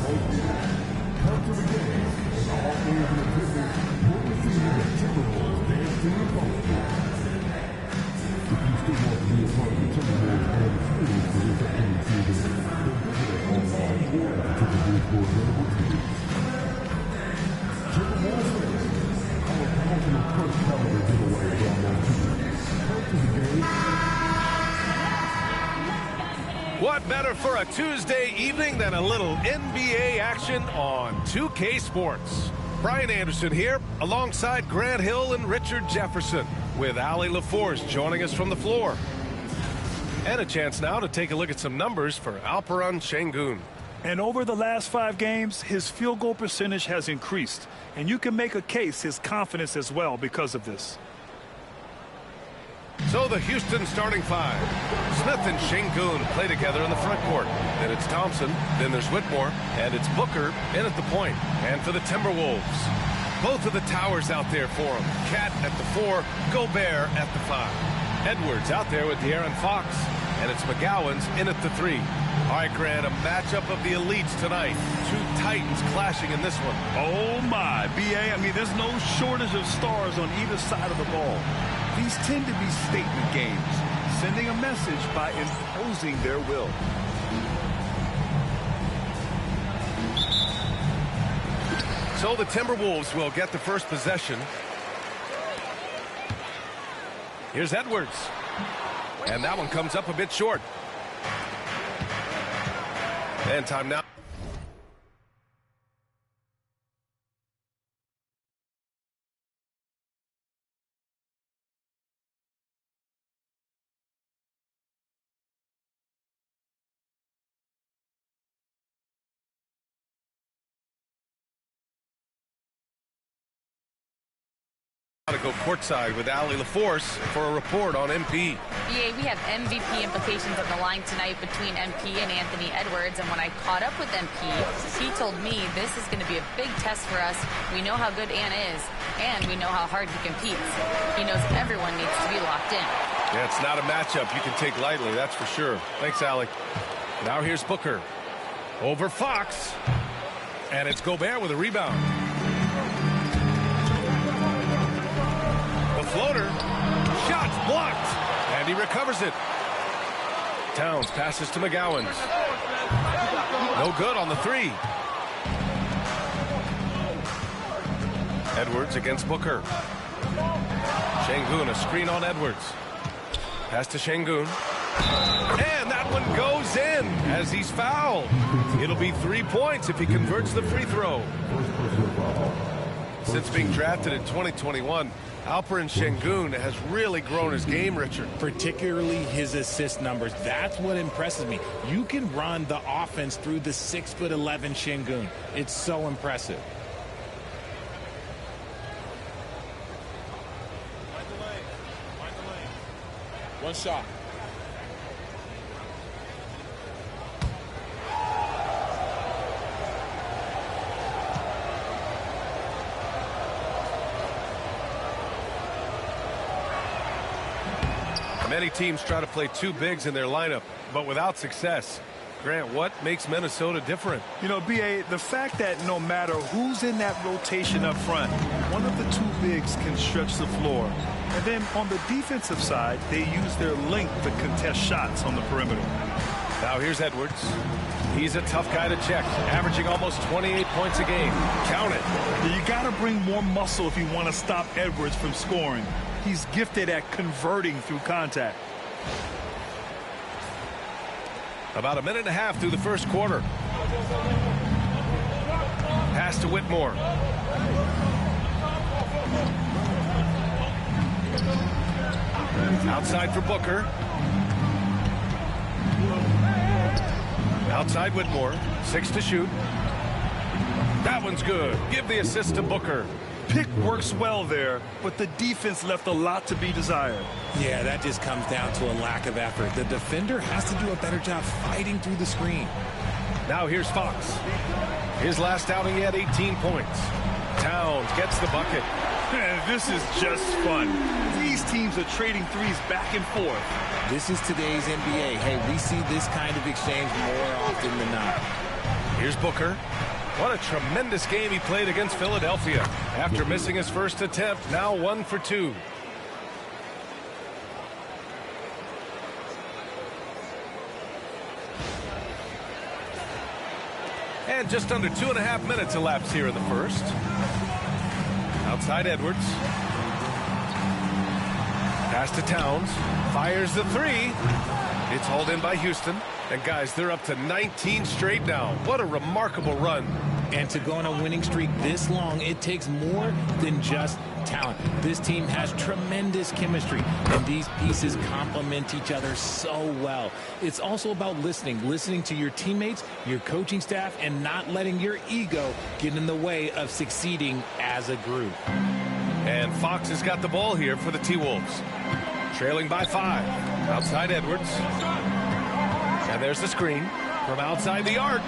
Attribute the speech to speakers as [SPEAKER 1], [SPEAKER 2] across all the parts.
[SPEAKER 1] Come to the game, and all fans in attendance will receive the TimberWolves dance to your phone. If you still want to be a part of the TimberWolves and experience for this upcoming season, then visit us online or at the TimberWolves website. TimberWolves fans, our promotional first calendar giveaway is almost here. Come to the game.
[SPEAKER 2] What better for a Tuesday evening than a little NBA action on 2K Sports? Brian Anderson here, alongside Grant Hill and Richard Jefferson, with Ali LaForce joining us from the floor. And a chance now to take a look at some numbers for Alperen Şengün.
[SPEAKER 3] And over the last 5 games, his field goal percentage has increased. And you can make a case his confidence as well because of this.
[SPEAKER 2] So the Houston starting 5. Smith and Şengün play together in the front court. Then it's Thompson, then there's Whitmore, and it's Booker in at the point. And for the Timberwolves, both of the towers out there for him. Cat at the 4, Gobert at the 5. Edwards out there with De'Aaron Fox, and it's McGowan's in at the 3. All right, Grant, a matchup of the elites tonight. 2 Titans clashing in this one.
[SPEAKER 3] Oh, my. B.A., I mean, there's no shortage of stars on either side of the ball. These tend to be statement games, sending a message by imposing their will.
[SPEAKER 2] So the Timberwolves will get the first possession. Here's Edwards. And that one comes up a bit short. And time now. To go courtside with Ali LaForce for a report on MP.
[SPEAKER 4] Yeah, we have MVP implications on the line tonight between MP and Anthony Edwards, and when I caught up with MP, he told me this is going to be a big test for us. We know how good Ant is, and we know how hard he competes. He knows everyone needs to be locked in.
[SPEAKER 2] Yeah, it's not a matchup you can take lightly, that's for sure. Thanks, Ali. Now here's Booker. Over Fox. And it's Gobert with a rebound. Floater, shots blocked, and he recovers it. Towns passes to McGowan. No good on the 3. Edwards against Booker. Şengün, a screen on Edwards. Pass to Şengün. And that one goes in as he's fouled. It'll be 3 points if he converts the free throw. Since being drafted in 2021, Alperen Şengün has really grown his game, Richard.
[SPEAKER 5] Particularly his assist numbers. That's what impresses me. You can run the offense through the 6'11" Şengün. It's so impressive. Find the lane. One shot.
[SPEAKER 2] Many teams try to play 2 bigs in their lineup, but without success. Grant, what makes Minnesota different?
[SPEAKER 3] You know, B.A., the fact that no matter who's in that rotation up front, one of the 2 bigs can stretch the floor. And then on the defensive side, they use their length to contest shots on the perimeter.
[SPEAKER 2] Now here's Edwards. He's a tough guy to check, averaging almost 28 points a game. Count it.
[SPEAKER 3] You got to bring more muscle if you want to stop Edwards from scoring. He's gifted at converting through contact.
[SPEAKER 2] About a minute and a half through the first quarter. Pass to Whitmore. Outside for Booker. Outside Whitmore. 6 to shoot. That one's good. Give the assist to Booker.
[SPEAKER 3] Pick works well there, but the defense left a lot to be desired.
[SPEAKER 5] Yeah, that just comes down to a lack of effort. The defender has to do a better job fighting through the screen.
[SPEAKER 2] Now here's Fox. His last outing, he had 18 points. Towns gets the bucket.
[SPEAKER 3] This is just fun. These teams are trading threes back and forth.
[SPEAKER 5] This is today's NBA. Hey, we see this kind of exchange more often than not.
[SPEAKER 2] Here's Booker. What a tremendous game he played against Philadelphia. After missing his first attempt, now 1 for 2. And just under 2.5 minutes elapsed here in the first. Outside Edwards. Pass to Towns. Fires the three. It's hauled in by Houston. And guys, they're up to 19 straight now. What a remarkable run.
[SPEAKER 5] And to go on a winning streak this long, it takes more than just talent. This team has tremendous chemistry, and these pieces complement each other so well. It's also about listening to your teammates, your coaching staff, and not letting your ego get in the way of succeeding as a group.
[SPEAKER 2] And Fox has got the ball here for the T-Wolves. Trailing by 5. Outside Edwards. And there's the screen from outside the arc.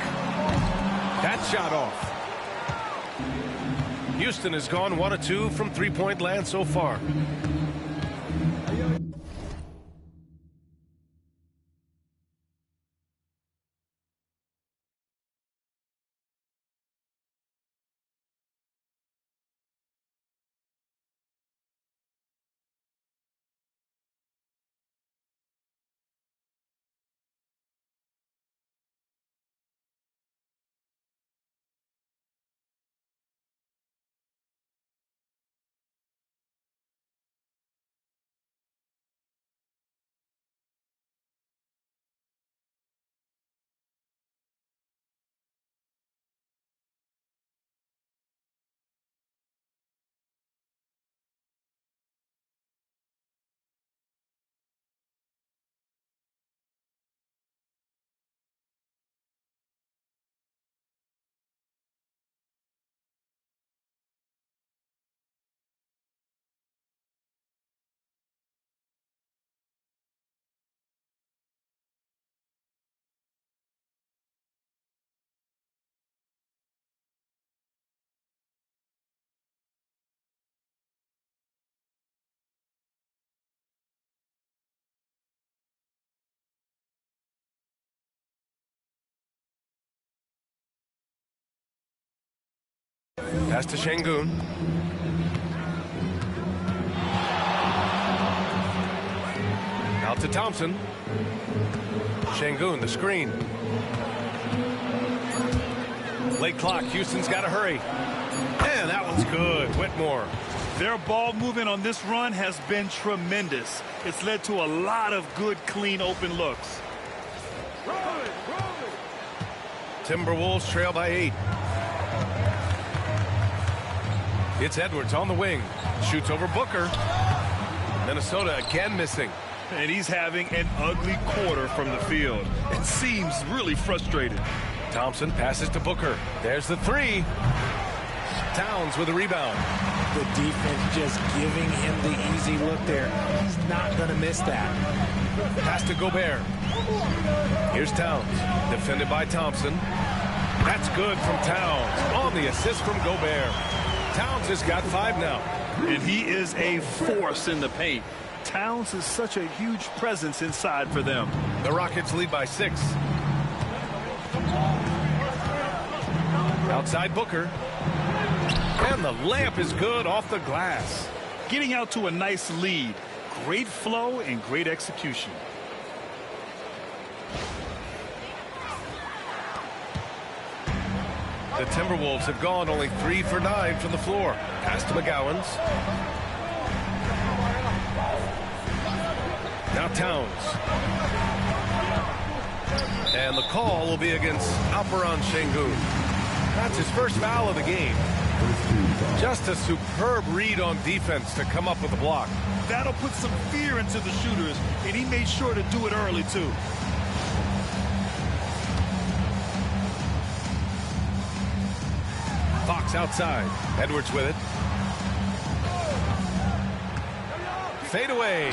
[SPEAKER 2] That shot off. Houston has gone 1 of 2 from three-point land so far. Pass to Şengün. Out to Thompson. Şengün, the screen. Late clock. Houston's got to hurry. And that one's good. Whitmore.
[SPEAKER 3] Their ball movement on this run has been tremendous. It's led to a lot of good, clean, open looks.
[SPEAKER 2] Timberwolves trail by 8. It's Edwards on the wing. Shoots over Booker. Minnesota again missing.
[SPEAKER 3] And he's having an ugly quarter from the field. It seems really frustrated.
[SPEAKER 2] Thompson passes to Booker. There's the three. Towns with a rebound.
[SPEAKER 5] The defense just giving him the easy look there. He's not going to miss that.
[SPEAKER 2] Pass to Gobert. Here's Towns. Defended by Thompson. That's good from Towns. On the assist from Gobert. Towns has got 5 now.
[SPEAKER 3] And he is a force in the paint. Towns is such a huge presence inside for them.
[SPEAKER 2] The Rockets lead by 6. Outside Booker. And the layup is good off the glass.
[SPEAKER 3] Getting out to a nice lead. Great flow and great execution.
[SPEAKER 2] The Timberwolves have gone only 3 for 9 from the floor. Pass to McGowan's. Now Towns. And the call will be against Alperen Şengün. That's his first foul of the game. Just a superb read on defense to come up with a block.
[SPEAKER 3] That'll put some fear into the shooters, and he made sure to do it early, too.
[SPEAKER 2] Fox outside. Edwards with it. Fade away.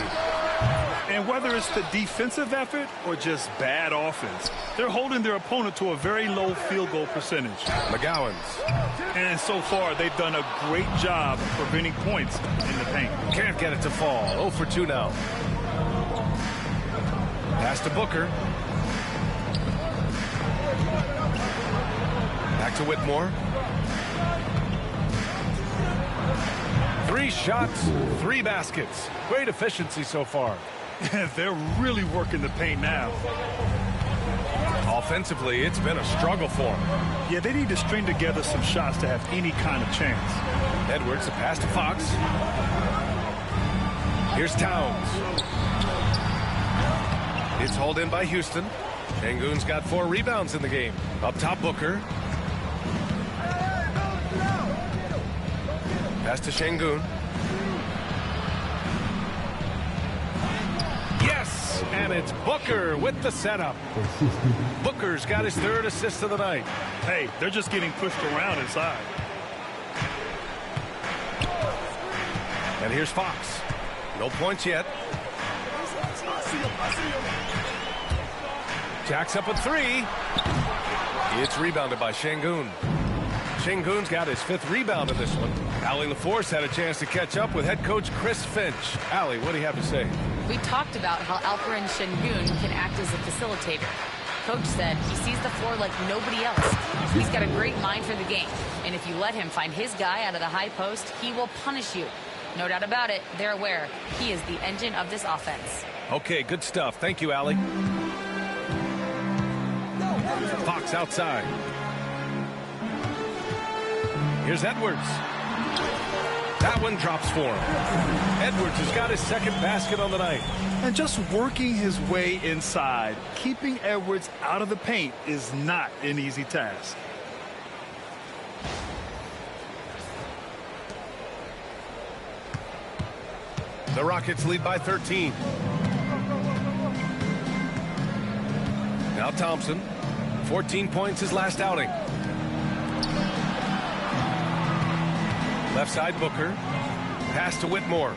[SPEAKER 3] And whether it's the defensive effort or just bad offense, they're holding their opponent to a very low field goal percentage.
[SPEAKER 2] McGowan's.
[SPEAKER 3] And so far, they've done a great job of preventing points in the paint.
[SPEAKER 2] Can't get it to fall. 0 for 2 now. Pass to Booker. to Whitmore. 3 shots, 3 baskets. Great efficiency so far.
[SPEAKER 3] They're really working the paint now.
[SPEAKER 2] Offensively, it's been a struggle for them.
[SPEAKER 3] Yeah, they need to string together some shots to have any kind of chance.
[SPEAKER 2] Edwards, a pass to Fox. Here's Towns. It's hauled in by Houston. Şengün's got 4 rebounds in the game. Up top, Booker. Pass to Şengün. Yes, and it's Booker with the setup. Booker's got his 3rd assist of the night.
[SPEAKER 3] Hey, they're just getting pushed around inside.
[SPEAKER 2] And here's Fox. No points yet. Jacks up a 3. It's rebounded by Şengün. Şengün's got his 5th rebound in this one. Allie LaForce had a chance to catch up with head coach Chris Finch. Allie, what do you have to say?
[SPEAKER 4] We talked about how Alperen Şengün can act as a facilitator. Coach said he sees the floor like nobody else. He's got a great mind for the game. And if you let him find his guy out of the high post, he will punish you. No doubt about it, they're aware. He is the engine of this offense.
[SPEAKER 2] Okay, good stuff. Thank you, Allie. Fox outside. Here's Edwards. That one drops for him. Edwards has got his 2nd basket on the night.
[SPEAKER 3] And just working his way inside, keeping Edwards out of the paint is not an easy task.
[SPEAKER 2] The Rockets lead by 13. Now Thompson. 14 points his last outing. Left side, Booker. Pass to Whitmore.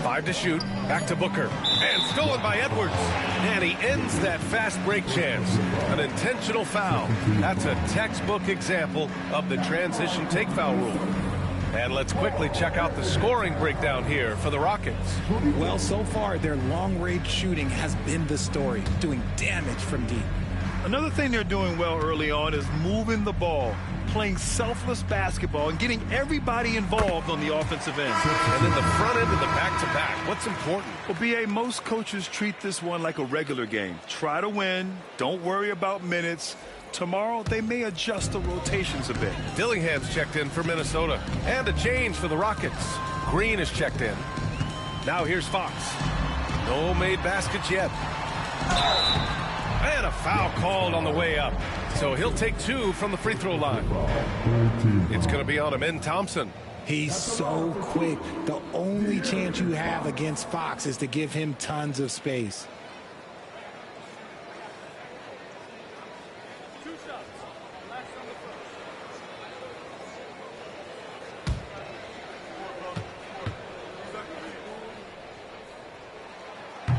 [SPEAKER 2] 5 to shoot. Back to Booker. And stolen by Edwards. And he ends that fast break chance. An intentional foul. That's a textbook example of the transition take foul rule. And let's quickly check out the scoring breakdown here for the Rockets.
[SPEAKER 5] Well, so far, their long-range shooting has been the story, doing damage from deep.
[SPEAKER 3] Another thing they're doing well early on is moving the ball, playing selfless basketball, and getting everybody involved on the offensive end.
[SPEAKER 2] And in the front end of the back-to-back, what's important?
[SPEAKER 3] Well, B.A., most coaches treat this one like a regular game. Try to win. Don't worry about minutes. Tomorrow, they may adjust the rotations a bit.
[SPEAKER 2] Dillingham's checked in for Minnesota. And a change for the Rockets. Green is checked in. Now here's Fox. No made baskets yet. And a foul called on the way up. So he'll take 2 from the free throw line. It's going to be on him in Thompson.
[SPEAKER 5] He's so quick. The only chance you have against Fox is to give him tons of space.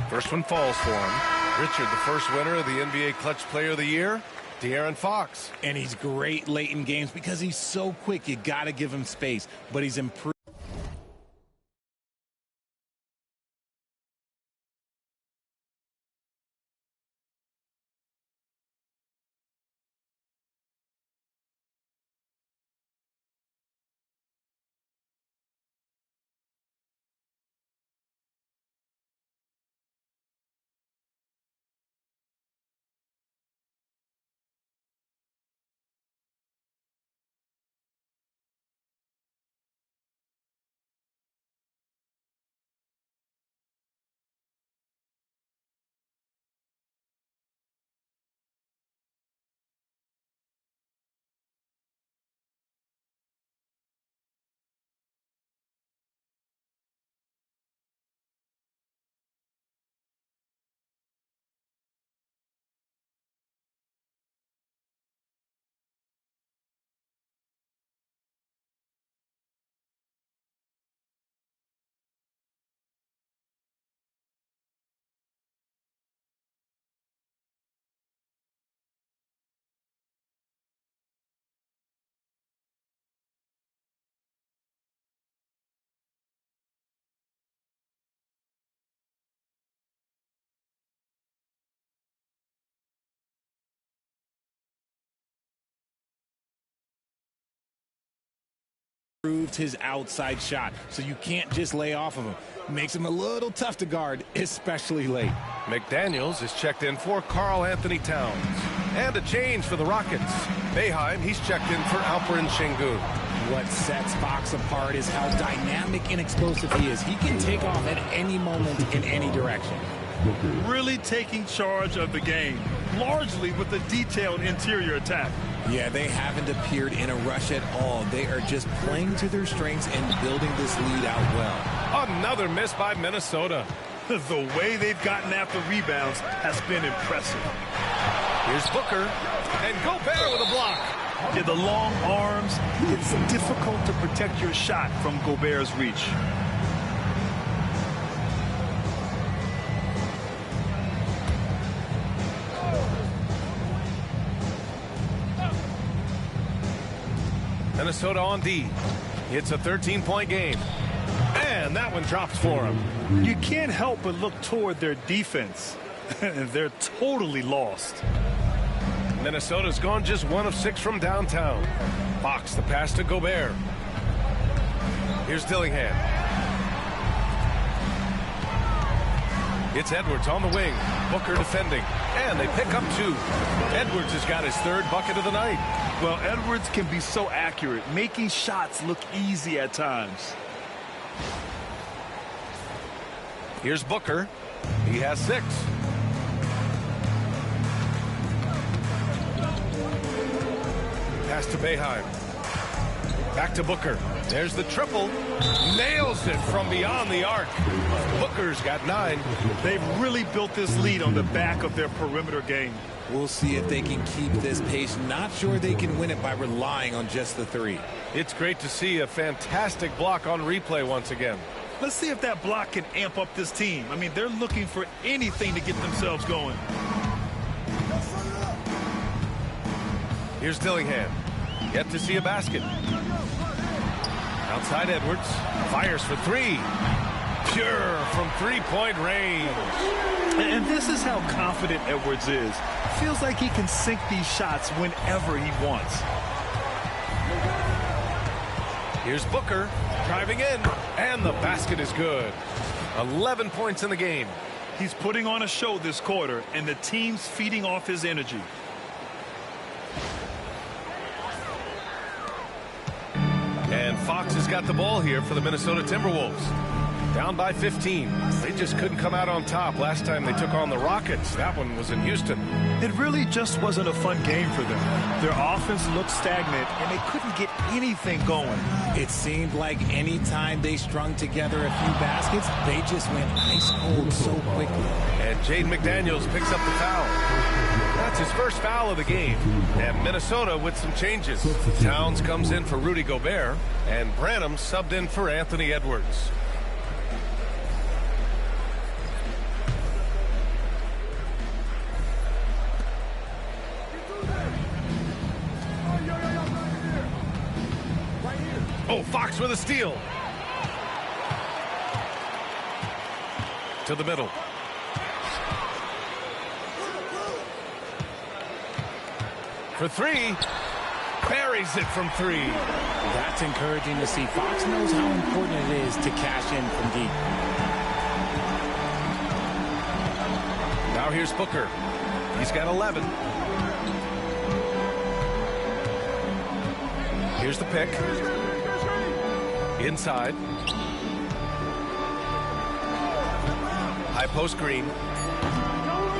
[SPEAKER 2] First one falls for him. Richard, the first winner of the NBA Clutch Player of the Year, De'Aaron Fox.
[SPEAKER 5] And he's great late in games because he's so quick. You got to give him space. But he's improved. improved his outside shot, so you can't just lay off of him. Makes him a little tough to guard, especially late.
[SPEAKER 2] McDaniels is checked in for Karl Anthony Towns. And a change for the Rockets. Boeheim, he's checked in for Alperen Şengün.
[SPEAKER 5] What sets Fox apart is how dynamic and explosive he is. He can take off at any moment in any direction.
[SPEAKER 3] Really taking charge of the game, largely with a detailed interior attack.
[SPEAKER 5] Yeah, they haven't appeared in a rush at all. They are just playing to their strengths and building this lead out well.
[SPEAKER 2] Another miss by Minnesota.
[SPEAKER 3] The way they've gotten after rebounds has been impressive.
[SPEAKER 2] Here's Booker, and Gobert with a block.
[SPEAKER 3] Yeah, the long arms, it's difficult to protect your shot from Gobert's reach.
[SPEAKER 2] Minnesota on D. It's a 13-point game. And that one drops for him.
[SPEAKER 3] You can't help but look toward their defense. They're totally lost.
[SPEAKER 2] Minnesota's gone just 1 of 6 from downtown. Fox the pass to Gobert. Here's Dillingham. It's Edwards on the wing. Booker defending. And they pick up 2. Edwards has got his 3rd bucket of the night.
[SPEAKER 3] Well, Edwards can be so accurate, making shots look easy at times.
[SPEAKER 2] Here's Booker. He has 6. Pass to Boeheim. Back to Booker. There's the triple. Nails it from beyond the arc. Booker's got 9.
[SPEAKER 3] They've really built this lead on the back of their perimeter game.
[SPEAKER 5] We'll see if they can keep this pace. Not sure they can win it by relying on just the 3.
[SPEAKER 2] It's great to see a fantastic block on replay once again.
[SPEAKER 3] Let's see if that block can amp up this team. I mean, they're looking for anything to get themselves going.
[SPEAKER 2] Here's Dillingham. Yet to see a basket. Outside Edwards. Fires for 3. Pure from 3-point range.
[SPEAKER 3] And this is how confident Edwards is. Feels like he can sink these shots whenever he wants.
[SPEAKER 2] Here's Booker driving in. And the basket is good. 11 points in the game.
[SPEAKER 3] He's putting on a show this quarter, and the team's feeding off his energy.
[SPEAKER 2] And Fox has got the ball here for the Minnesota Timberwolves. Down by 15. They just couldn't come out on top last time they took on the Rockets. That one was in Houston.
[SPEAKER 3] It really just wasn't a fun game for them. Their offense looked stagnant, and they couldn't get anything going.
[SPEAKER 5] It seemed like any time they strung together a few baskets, they just went ice cold so quickly.
[SPEAKER 2] And Jaden McDaniels picks up the foul. That's his first foul of the game. And Minnesota with some changes. Towns comes in for Rudy Gobert, and Branham subbed in for Anthony Edwards. Oh, Fox with a steal. To the middle. For 3. Buries it from 3.
[SPEAKER 5] That's encouraging to see. Fox knows how important it is to cash in from deep.
[SPEAKER 2] Now here's Booker. He's got 11. Here's the pick. Inside. High post screen.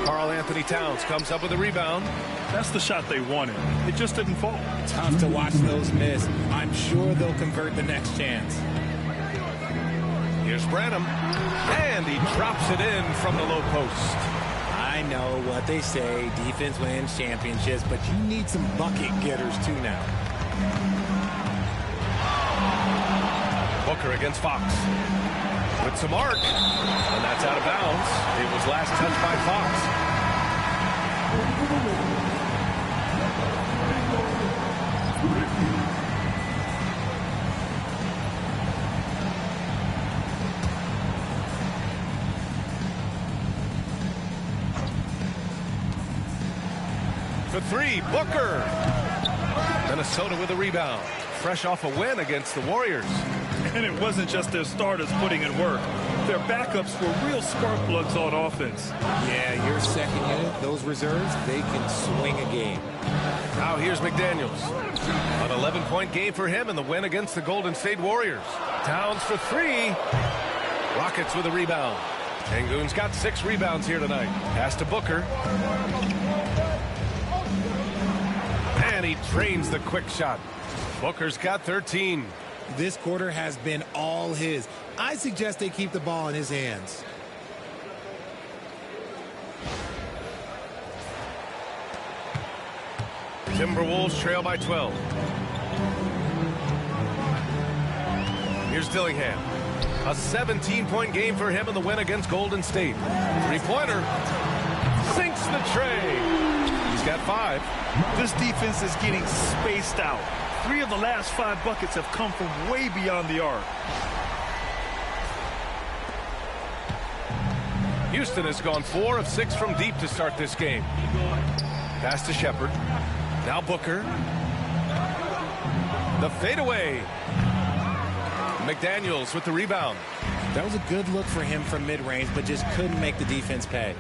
[SPEAKER 2] Karl Anthony Towns comes up with a rebound.
[SPEAKER 3] That's the shot they wanted. It just didn't fall.
[SPEAKER 5] Tough to watch those miss. I'm sure they'll convert the next chance.
[SPEAKER 2] Here's Branham. And he drops it in from the low post.
[SPEAKER 5] I know what they say. Defense wins championships, but you need some bucket getters too now.
[SPEAKER 2] Booker against Fox. With some arc. And that's out of bounds. It was last touched by Fox. For 3, Booker. Minnesota with a rebound. Fresh off a win against the Warriors.
[SPEAKER 3] And it wasn't just their starters putting in work. Their backups were real spark plugs on offense.
[SPEAKER 5] Yeah, your second unit, those reserves, they can swing a game.
[SPEAKER 2] Now here's McDaniels. An 11-point game for him in the win against the Golden State Warriors. Towns for three. Rockets with a rebound. Şengün's got 6 rebounds here tonight. Pass to Booker. And he drains the quick shot. Booker's got 13.
[SPEAKER 5] This quarter has been all his. I suggest they keep the ball in his hands.
[SPEAKER 2] Timberwolves trail by 12. Here's Dillingham. A 17-point game for him in the win against Golden State. Three-pointer. Sinks the tray. He's got 5.
[SPEAKER 3] This defense is getting spaced out. 3 of the last 5 buckets have come from way beyond the arc.
[SPEAKER 2] Houston has gone 4 of 6 from deep to start this game. Pass to Shepherd. Now Booker. The fadeaway. McDaniels with the rebound.
[SPEAKER 5] That was a good look for him from mid-range, but just couldn't make the defense pay.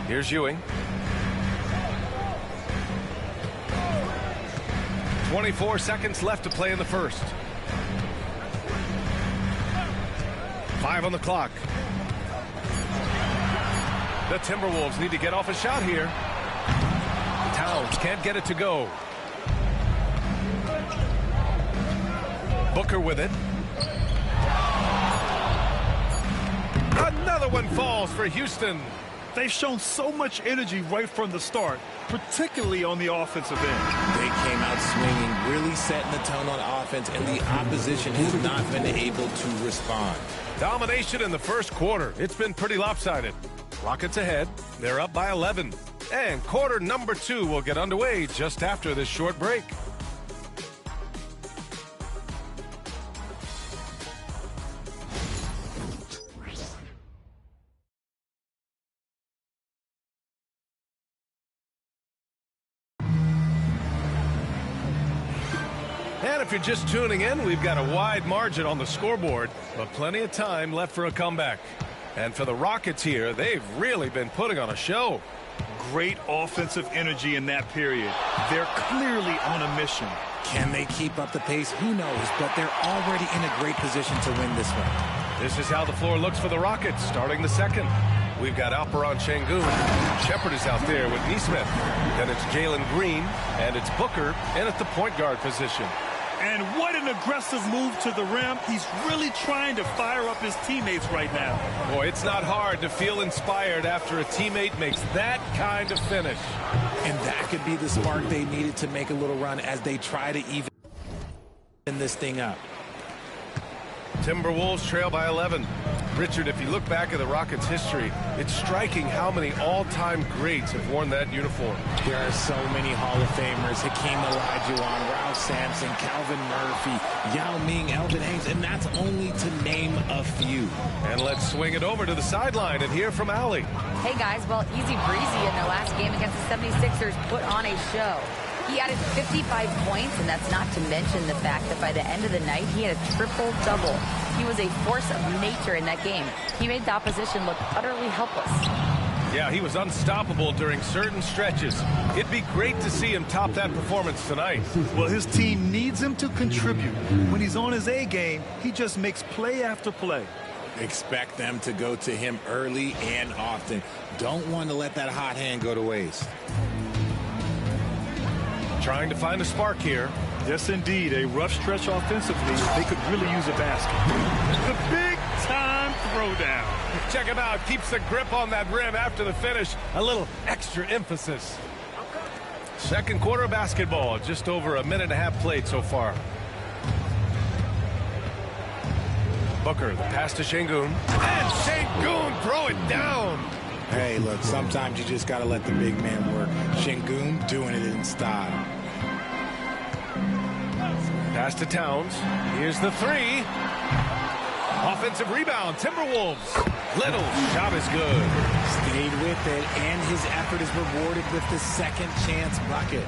[SPEAKER 2] Here's Ewing. 24 seconds left to play in the first. 5 on the clock. The Timberwolves need to get off a shot here. Towns can't get it to go. Booker with it. Another one falls for Houston.
[SPEAKER 3] They've shown so much energy right from the start, particularly on the offensive end.
[SPEAKER 5] They came out swinging, really setting the tone on offense, and the opposition has not been able to respond.
[SPEAKER 2] Domination in the first quarter. It's been pretty lopsided. Rockets ahead. They're up by 11. And quarter number 2 will get underway just after this short break. And if you're just tuning in, we've got a wide margin on the scoreboard, but plenty of time left for a comeback. And for the Rockets here, they've really been putting on a show.
[SPEAKER 3] Great offensive energy in that period. They're clearly on a mission.
[SPEAKER 5] Can they keep up the pace? Who knows, but they're already in a great position to win this one.
[SPEAKER 2] This is how the floor looks for the Rockets starting the second. We've got Alperon Şengün. Shepherd is out there with Nesmith. Then it's Jalen Green, and it's Booker in at the point guard position.
[SPEAKER 3] And what an aggressive move to the rim. He's really trying to fire up his teammates right now.
[SPEAKER 2] Boy, it's not hard to feel inspired after a teammate makes that kind of finish.
[SPEAKER 5] And that could be the spark they needed to make a little run as they try to even this thing up.
[SPEAKER 2] Timberwolves trail by 11. Richard, if you look back at the Rockets' history, it's striking how many all-time greats have worn that uniform.
[SPEAKER 5] There are so many Hall of Famers: Hakeem Olajuwon, Ralph Sampson, Calvin Murphy, Yao Ming, Elvin Hayes, and that's only to name a few.
[SPEAKER 2] And let's swing it over to the sideline and hear from Allie.
[SPEAKER 4] Hey, guys, well, easy breezy in their last game against the 76ers put on a show. He added 55 points, and that's not to mention the fact that by the end of the night, he had a triple-double. He was a force of nature in that game. He made the opposition look utterly helpless.
[SPEAKER 2] Yeah, he was unstoppable during certain stretches. It'd be great to see him top that performance tonight.
[SPEAKER 3] Well, his team needs him to contribute. When he's on his A game, he just makes play after play.
[SPEAKER 5] Expect them to go to him early and often. Don't want to let that hot hand go to waste.
[SPEAKER 2] Trying to find a spark here.
[SPEAKER 3] Yes, indeed. A rough stretch offensively. They could really use a basket. The big-time throwdown.
[SPEAKER 2] Check him out. Keeps the grip on that rim after the finish. A little extra emphasis. Second quarter of basketball. Just over a minute and a half played so far. Booker, the pass to Şengün. And Şengün throw it down.
[SPEAKER 5] Hey, look, sometimes you just got to let the big man work. Şengün doing it in style.
[SPEAKER 2] Pass to Towns. Here's the three. Offensive rebound, Timberwolves. Little shot is good.
[SPEAKER 5] Stayed with it, and his effort is rewarded with the second chance bucket.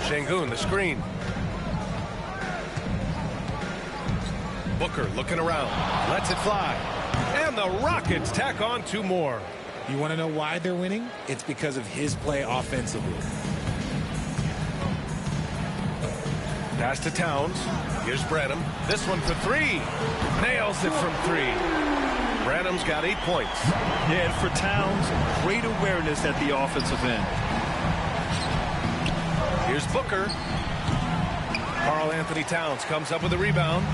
[SPEAKER 2] Şengün, the screen. Booker looking around, lets it fly. And the Rockets tack on 2 more.
[SPEAKER 5] You want to know why they're winning? It's because of his play offensively.
[SPEAKER 2] Pass to Towns. Here's Branham. This one for 3. Nails it from 3. Branham's got 8 points.
[SPEAKER 3] Yeah, and for Towns, great awareness at the offensive end.
[SPEAKER 2] Here's Booker. Karl Anthony Towns comes up with a rebound.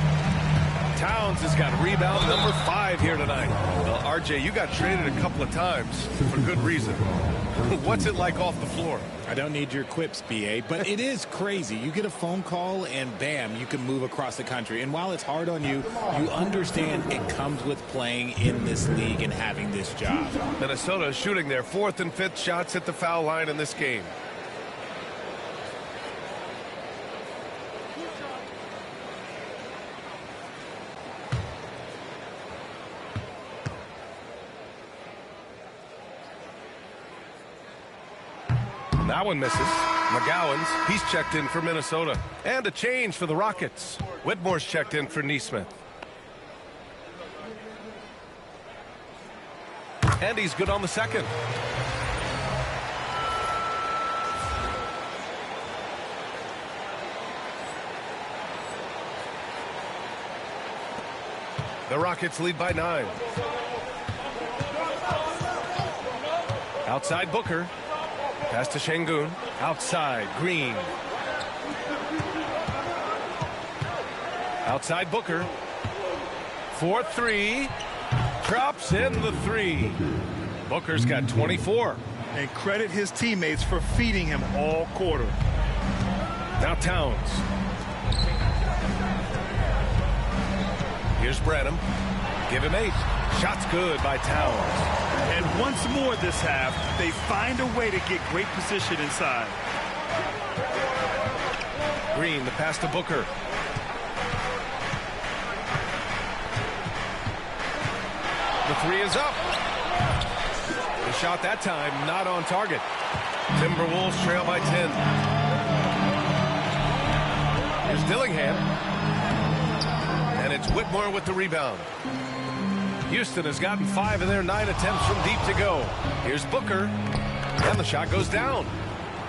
[SPEAKER 2] Towns has got rebound number 5 here tonight. Well, RJ, you got traded a couple of times for good reason. What's it like off the floor?
[SPEAKER 5] I don't need your quips, BA, but it is crazy. You get a phone call and bam, you can move across the country. And while it's hard on you, you understand it comes with playing in this league and having this job.
[SPEAKER 2] Minnesota is shooting their 4th and 5th shots at the foul line in this game. That one misses. McGowan's, he's checked in for Minnesota. And a change for the Rockets. Whitmore's checked in for Neesmith. And he's good on the second. The Rockets lead by 9. Outside Booker. Pass to Şengün. Outside, Green. Outside Booker. 4-3. Drops in the 3. Booker's got 24.
[SPEAKER 3] And credit his teammates for feeding him all quarter.
[SPEAKER 2] Now Towns. Here's Branham. Give him 8. Shot's good by Towns.
[SPEAKER 3] And once more this half, they find a way to get great position inside.
[SPEAKER 2] Green, the pass to Booker. The 3 is up. The shot that time not on target. Timberwolves trail by 10. Here's Dillingham. And it's Whitmore with the rebound. Houston has gotten 5 of their 9 attempts from deep to go. Here's Booker. And the shot goes down.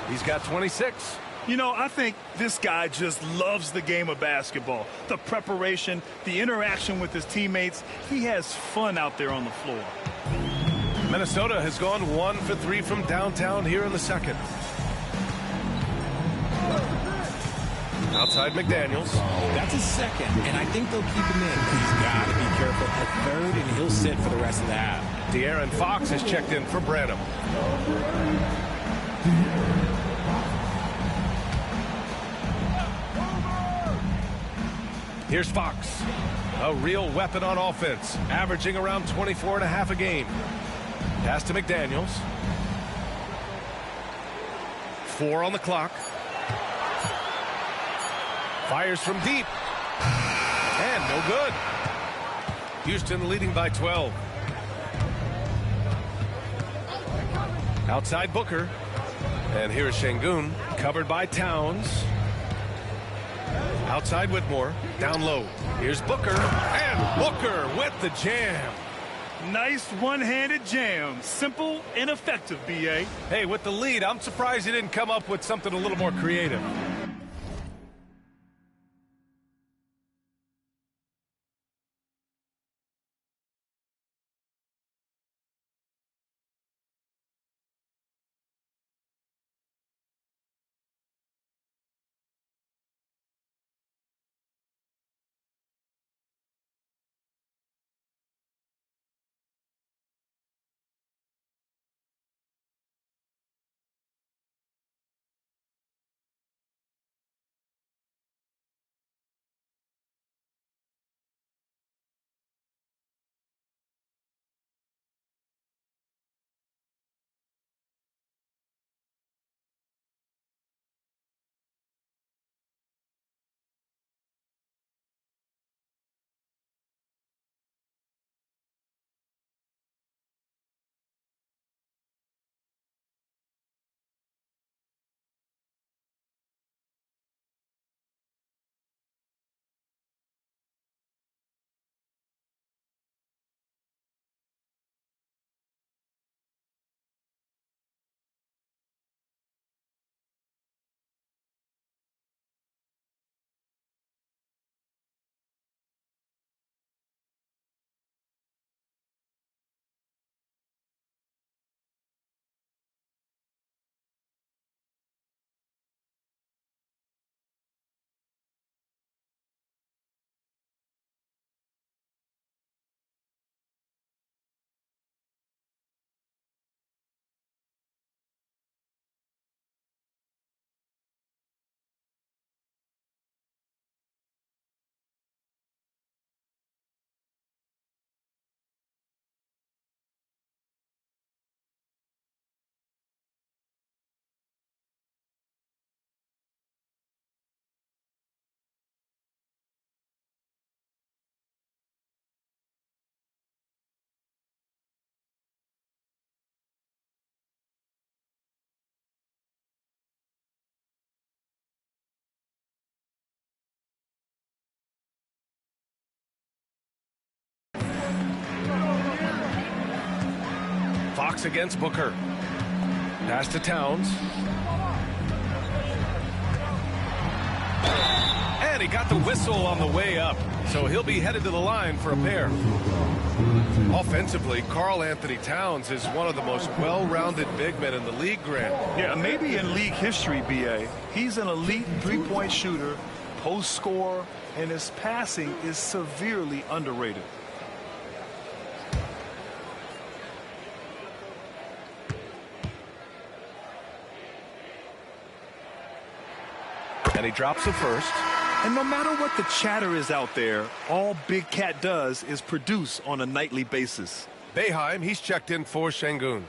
[SPEAKER 2] He's got 26.
[SPEAKER 3] You know, I think this guy just loves the game of basketball. The preparation, the interaction with his teammates. He has fun out there on the floor.
[SPEAKER 2] Minnesota has gone 1 for 3 from downtown here in the second. Outside McDaniels.
[SPEAKER 5] That's his second, and I think they'll keep him in. He's got to be careful. A third, and he'll sit for the rest of the half.
[SPEAKER 2] De'Aaron Fox has checked in for Branham. Here's Fox. A real weapon on offense, averaging around 24.5 a game. Pass to McDaniels. 4 on the clock. Fires from deep. And no good. Houston leading by 12. Outside Booker. And here is Şengün, covered by Towns. Outside Whitmore, down low. Here's Booker, and Booker with the jam.
[SPEAKER 3] Nice one-handed jam. Simple and effective, B.A.
[SPEAKER 2] Hey, with the lead, I'm surprised he didn't come up with something a little more creative. Fox against Booker. Pass to Towns. And he got the whistle on the way up. So he'll be headed to the line for a pair. Offensively, Karl Anthony Towns is one of the most well-rounded big men in the league, Grant.
[SPEAKER 3] Yeah, maybe in league history, B.A. He's an elite three-point shooter, post scorer, and his passing is severely underrated.
[SPEAKER 2] And he drops the first.
[SPEAKER 3] And no matter what the chatter is out there, all Big Cat does is produce on a nightly basis.
[SPEAKER 2] Boeheim, he's checked in for Şengün.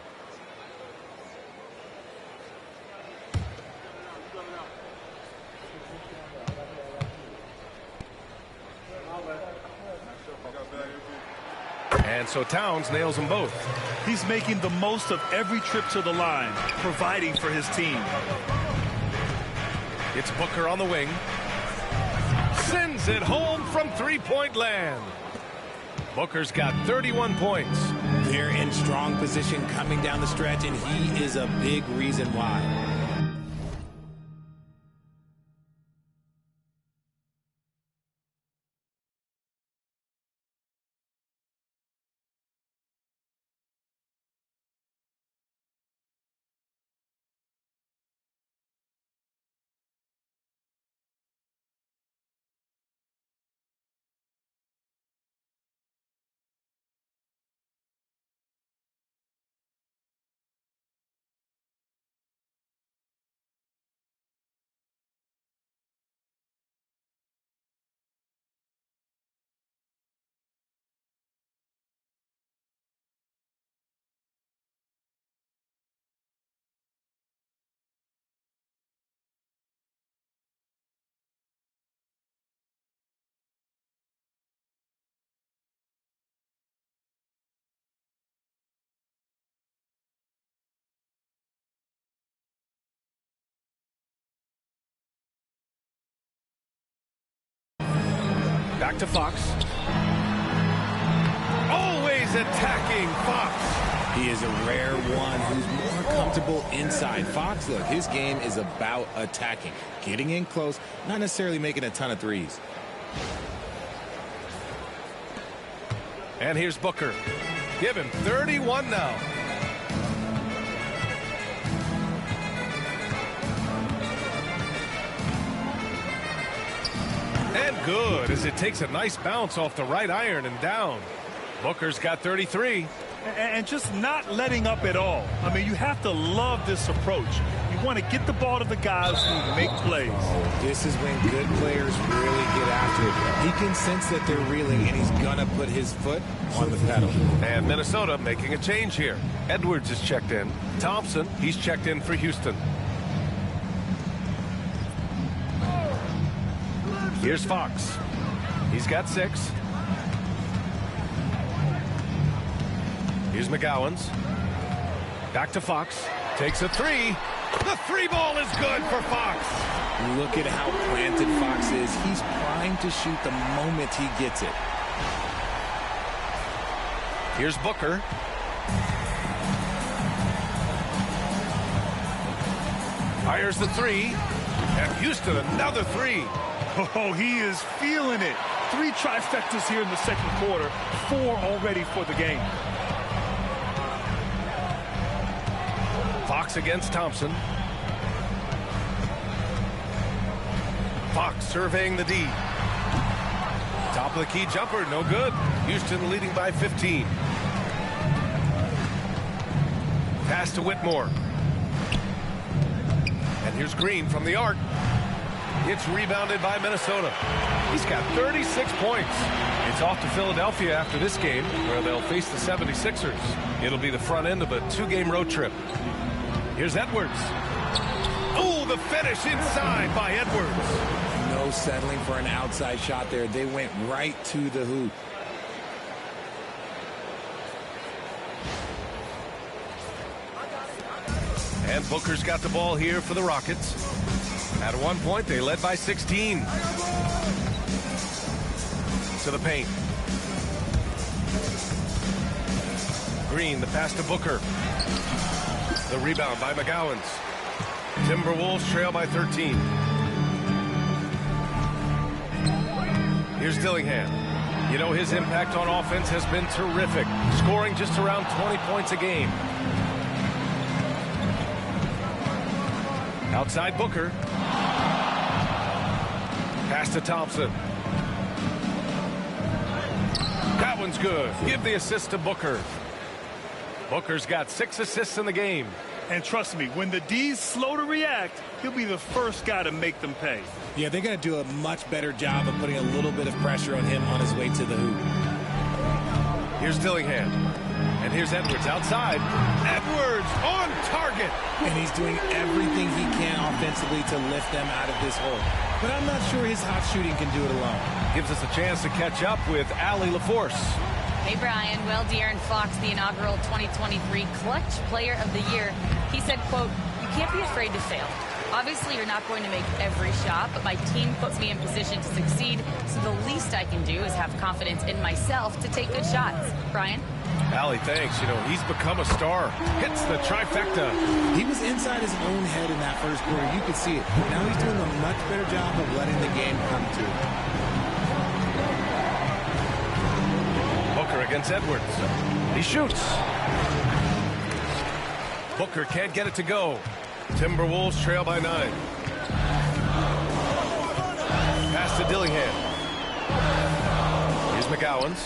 [SPEAKER 2] And so Towns nails them both.
[SPEAKER 3] He's making the most of every trip to the line, providing for his team.
[SPEAKER 2] It's Booker on the wing. Sends it home from three-point land. Booker's got 31 points.
[SPEAKER 5] They're in strong position coming down the stretch, and he is a big reason why.
[SPEAKER 2] Back to Fox. Always attacking Fox.
[SPEAKER 5] He is a rare one who's more comfortable inside. Fox, look, his game is about attacking, getting in close, not necessarily making a ton of threes.
[SPEAKER 2] And here's Booker. Give him 31 now. And good, as it takes a nice bounce off the right iron and down. Booker's got 33.
[SPEAKER 3] And just not letting up at all. I mean, you have to love this approach. You want to get the ball to the guys who make plays.
[SPEAKER 5] Oh, this is when good players really get after it. He can sense that they're reeling, and he's going to put his foot on the pedal.
[SPEAKER 2] And Minnesota making a change here. Edwards is checked in. Thompson, he's checked in for Houston. Here's Fox. He's got 6. Here's McGowan's. Back to Fox. Takes a 3. The 3 ball is good for Fox.
[SPEAKER 5] Look at how planted Fox is. He's primed to shoot the moment he gets it.
[SPEAKER 2] Here's Booker. Fires the 3. And Houston another 3.
[SPEAKER 3] Oh, he is feeling it. 3 trifectas here in the second quarter. 4 already for the game.
[SPEAKER 2] Fox against Thompson. Fox surveying the D. Top of the key jumper, no good. Houston leading by 15. Pass to Whitmore. And here's Green from the arc. It's rebounded by Minnesota. He's got 36 points. It's off to Philadelphia after this game, where they'll face the 76ers. It'll be the front end of a 2-game road trip. Here's Edwards. Oh, the finish inside by Edwards.
[SPEAKER 5] No settling for an outside shot there. They went right to the hoop.
[SPEAKER 2] And Booker's got the ball here for the Rockets. At one point, they led by 16. To the paint. Green, the pass to Booker. The rebound by McGowans. Timberwolves trail by 13. Here's Dillingham. You know, his impact on offense has been terrific, scoring just around 20 points a game. Outside Booker. Pass to Thompson. That one's good. Give the assist to Booker. Booker's got 6 assists in the game.
[SPEAKER 3] And trust me, when the D's slow to react, he'll be the first guy to make them pay.
[SPEAKER 5] Yeah, they're going to do a much better job of putting a little bit of pressure on him on his way to the hoop.
[SPEAKER 2] Here's Dillingham. And here's Edwards outside. Edwards on target.
[SPEAKER 5] And he's doing everything he can offensively to lift them out of this hole. But I'm not sure his hot shooting can do it alone.
[SPEAKER 2] Gives us a chance to catch up with Allie LaForce.
[SPEAKER 4] Hey, Brian. Well, De'Aaron Fox, the inaugural 2023 Clutch Player of the Year, he said, quote, "You can't be afraid to fail. Obviously, you're not going to make every shot, but my team puts me in position to succeed, so the least I can do is have confidence in myself to take good shots." Brian?
[SPEAKER 2] Allie, thanks. You know, he's become a star. Hits the trifecta.
[SPEAKER 5] He was inside his own head in that first quarter. You could see it. Now he's doing a much better job of letting the game come to him.
[SPEAKER 2] Booker against Edwards. He shoots. Booker can't get it to go. Timberwolves trail by 9. Pass to Dillingham. Here's McGowans.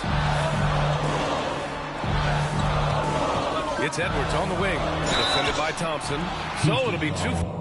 [SPEAKER 2] It's Edwards on the wing. Defended by Thompson. So it'll be 2.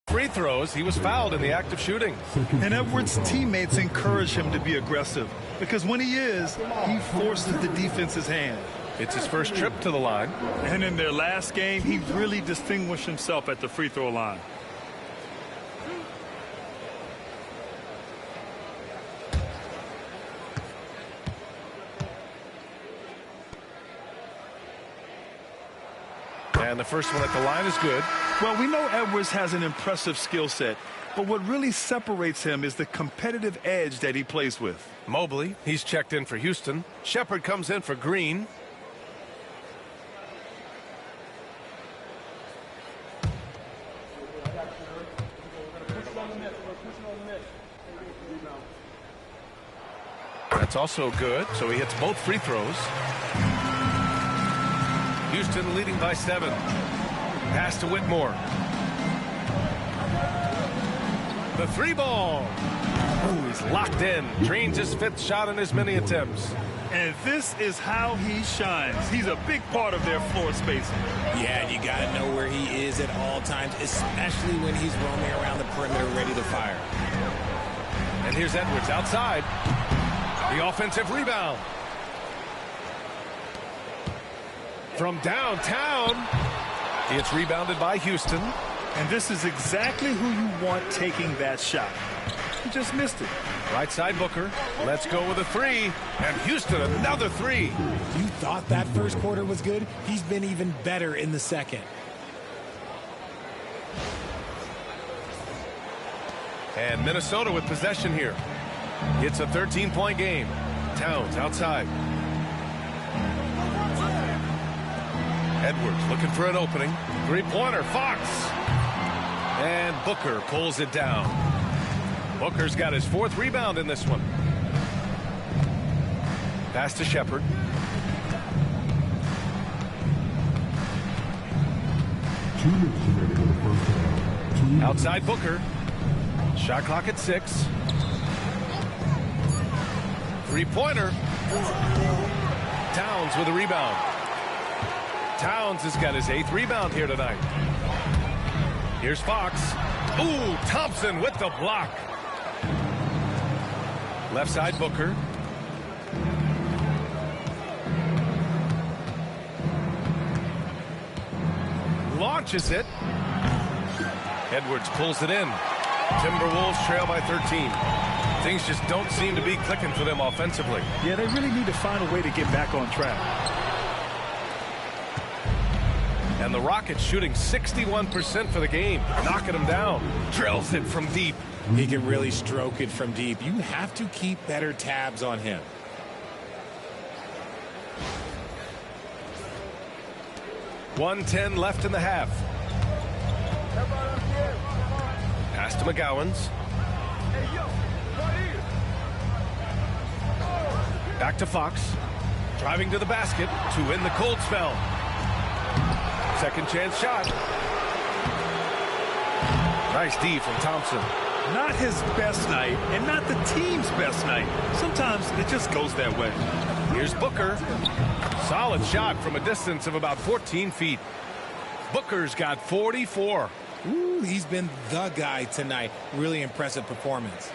[SPEAKER 2] free throws. He was fouled in the act of shooting.
[SPEAKER 3] And Edwards' teammates encourage him to be aggressive because when he is, he forces the defense's hand.
[SPEAKER 2] It's his first trip to the line.
[SPEAKER 3] And in their last game, he really distinguished himself at the free throw line.
[SPEAKER 2] And the first one at the line is good.
[SPEAKER 3] Well, we know Edwards has an impressive skill set, but what really separates him is the competitive edge that he plays with.
[SPEAKER 2] Mobley, he's checked in for Houston. Shepard comes in for Green. That's also good, so he hits both free throws. Houston leading by 7. Pass to Whitmore. The 3 ball. Oh, he's locked in. Drains his 5th shot in his many attempts.
[SPEAKER 3] And this is how he shines. He's a big part of their floor spacing.
[SPEAKER 5] Yeah, and you got to know where he is at all times, especially when he's roaming around the perimeter ready to fire.
[SPEAKER 2] And here's Edwards outside. The offensive rebound. From downtown. It's rebounded by Houston.
[SPEAKER 3] And this is exactly who you want taking that shot. He just missed it.
[SPEAKER 2] Right side Booker. Let's go with a 3. And Houston another 3.
[SPEAKER 5] You thought that first quarter was good? He's been even better in the second.
[SPEAKER 2] And Minnesota with possession here. It's a 13-point game. Towns outside. Edwards looking for an opening. 3-pointer, Fox. And Booker pulls it down. Booker's got his 4th rebound in this one. Pass to Shepard. Outside Booker. Shot clock at 6. 3-pointer. Towns with a rebound. Towns has got his 8th rebound here tonight. Here's Fox. Ooh, Thompson with the block. Left side Booker. Launches it. Edwards pulls it in. Timberwolves trail by 13. Things just don't seem to be clicking for them offensively.
[SPEAKER 3] Yeah, they really need to find a way to get back on track.
[SPEAKER 2] And the Rockets shooting 61% for the game, knocking them down. Drills it from deep.
[SPEAKER 5] He can really stroke it from deep. You have to keep better tabs on him.
[SPEAKER 2] .110 left in the half. Pass to McGowan's. Back to Fox. Driving to the basket to win the cold spell. Second chance shot. Nice D from Thompson.
[SPEAKER 3] Not his best night and not the team's best night. Sometimes it just goes that way.
[SPEAKER 2] Here's Booker. Solid shot from a distance of about 14 feet. Booker's got 44.
[SPEAKER 5] Ooh, he's been the guy tonight. Really impressive performance.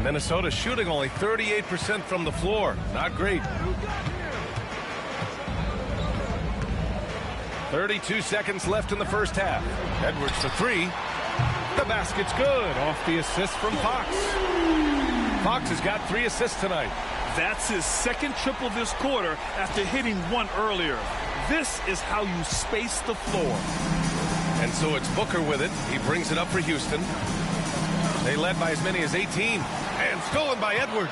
[SPEAKER 2] Minnesota shooting only 38% from the floor. Not great. 32 seconds left in the first half. Edwards for 3. The basket's good off the assist from Fox. Fox has got 3 assists tonight.
[SPEAKER 3] That's his 2nd triple this quarter after hitting 1 earlier. This is how you space the floor.
[SPEAKER 2] And so it's Booker with it. He brings it up for Houston. They led by as many as 18. And stolen by Edwards.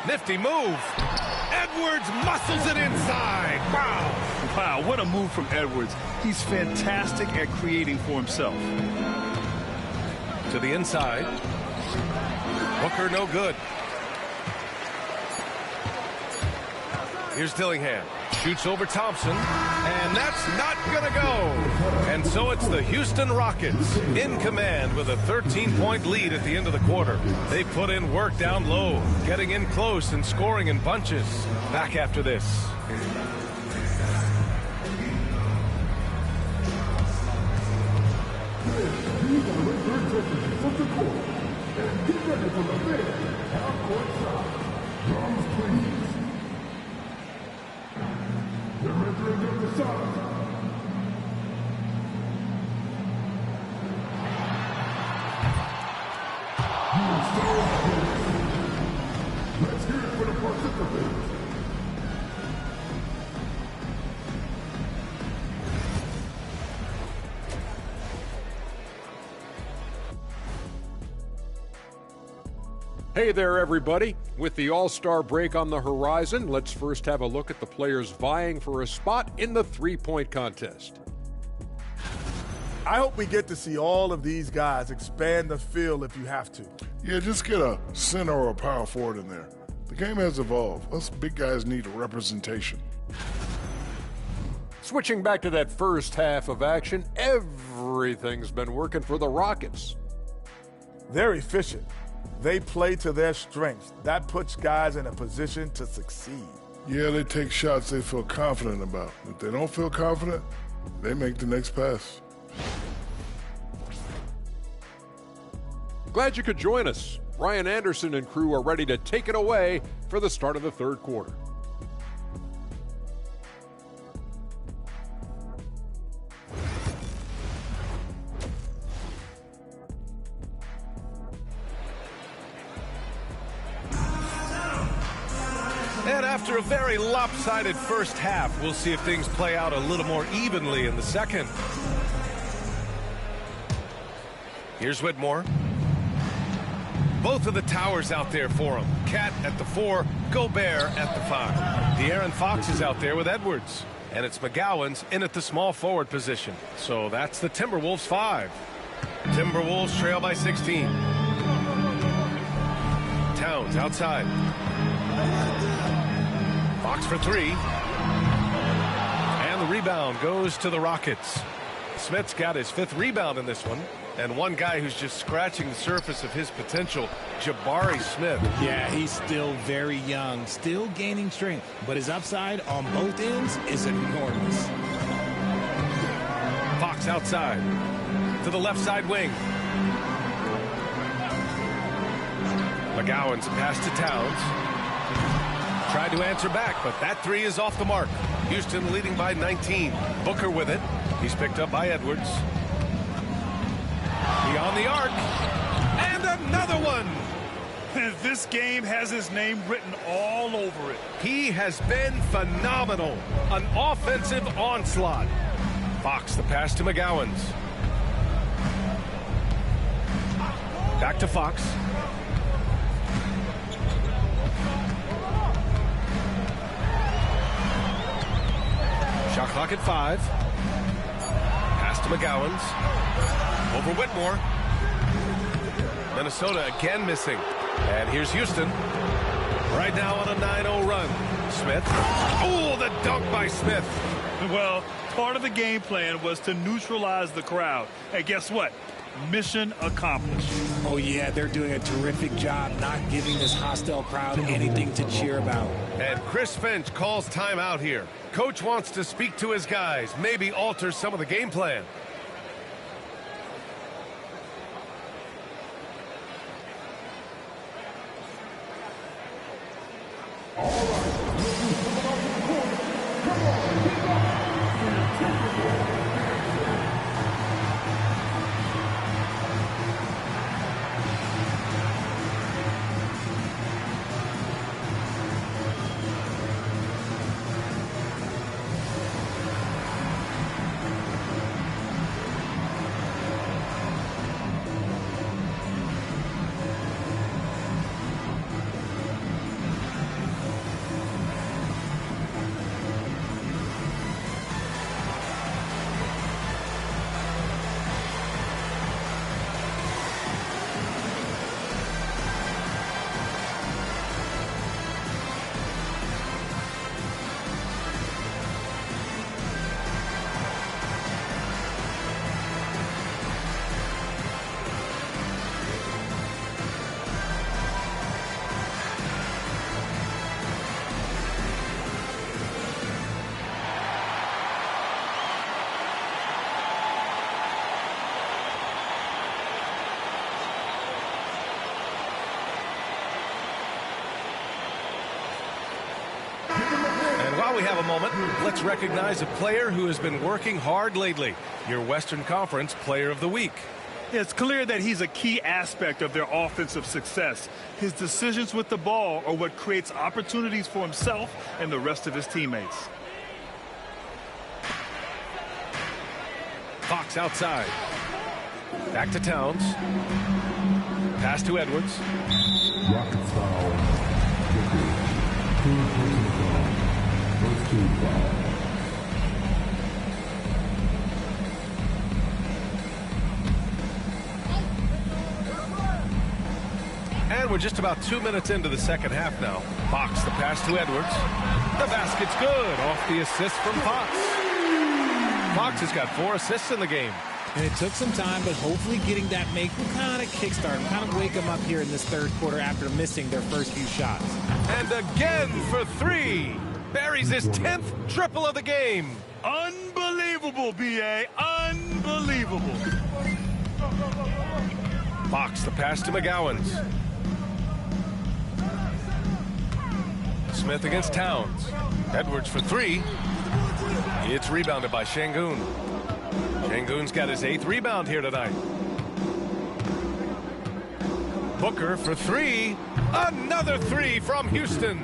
[SPEAKER 2] Nifty move. Edwards muscles it inside. Wow.
[SPEAKER 3] Wow, what a move from Edwards. He's fantastic at creating for himself.
[SPEAKER 2] To the inside. Booker no good. Here's Dillingham. Shoots over Thompson. And that's not going to go. And so it's the Houston Rockets in command with a 13-point lead at the end of the quarter. They put in work down low, getting in close and scoring in bunches. Back after this.
[SPEAKER 1] These are regular temperatures from the court. And get ready for the big half-court shot. Drums, please. They're measuring up the shot. You're so close. Let's hear it for the participants.
[SPEAKER 6] Hey there, everybody. With the All-Star break on the horizon, let's first have a look at the players vying for a spot in the three-point contest.
[SPEAKER 7] I hope we get to see all of these guys expand the field if you have to.
[SPEAKER 8] Yeah, just get a center or a power forward in there. The game has evolved. Us big guys need a representation.
[SPEAKER 6] Switching back to that first half of action, everything's been working for the Rockets.
[SPEAKER 7] They're efficient. They play to their strengths. That puts guys in a position to succeed.
[SPEAKER 8] Yeah, they take shots they feel confident about. If they don't feel confident, they make the next pass.
[SPEAKER 6] Glad you could join us. Ryan Anderson and crew are ready to take it away for the start of the third quarter.
[SPEAKER 2] And after a very lopsided first half, we'll see if things play out a little more evenly in the second. Here's Whitmore. Both of the towers out there for him. Cat at the 4, Gobert at the 5. De'Aaron Fox is out there with Edwards. And it's McGowan's in at the small forward position. So that's the Timberwolves 5. Timberwolves trail by 16. Towns outside. Fox for 3. And the rebound goes to the Rockets. Smith's got his 5th rebound in this one. And one guy who's just scratching the surface of his potential, Jabari Smith.
[SPEAKER 5] Yeah, he's still very young, still gaining strength, but his upside on both ends is enormous.
[SPEAKER 2] Fox outside to the left side wing. McGowan's pass to Towns. Tried to answer back, but that 3 is off the mark. Houston leading by 19. Booker with it. He's picked up by Edwards. Beyond the arc. And another one.
[SPEAKER 3] This game has his name written all over it.
[SPEAKER 2] He has been phenomenal. An offensive onslaught. Fox the pass to McGowan's. Back to Fox. Shot clock at 5. Pass to McGowan's. Over Whitmore. Minnesota again missing. And here's Houston. Right now on a 9-0 run. Smith. Oh, the dunk by Smith.
[SPEAKER 3] Well, part of the game plan was to neutralize the crowd. And guess what? Mission accomplished.
[SPEAKER 5] Oh, yeah, they're doing a terrific job not giving this hostile crowd anything to cheer about.
[SPEAKER 2] And Chris Finch calls timeout here. Coach wants to speak to his guys, maybe alter some of the game plan. And while we have a moment, let's recognize a player who has been working hard lately. Your Western Conference Player of the Week.
[SPEAKER 3] It's clear that he's a key aspect of their offensive success. His decisions with the ball are what creates opportunities for himself and the rest of his teammates.
[SPEAKER 2] Fox outside. Back to Towns. Pass to Edwards.
[SPEAKER 1] Rocket foul. Two personal foul. First team foul.
[SPEAKER 2] And we're just about 2 minutes into the second half now. Fox, the pass to Edwards. The basket's good off the assist from Fox. Fox has got 4 assists in the game.
[SPEAKER 5] And it took some time, but hopefully getting that make will kind of kickstart him, kind of wake him up here in this third quarter after missing their first few shots.
[SPEAKER 2] And again for 3. Buries his 10th triple of the game.
[SPEAKER 3] Unbelievable, B.A. Unbelievable.
[SPEAKER 2] Fox, the pass to McGowans. Smith against Towns. Edwards for 3. It's rebounded by Şengün. Şengün's got his 8th rebound here tonight. Booker for 3. Another 3 from Houston.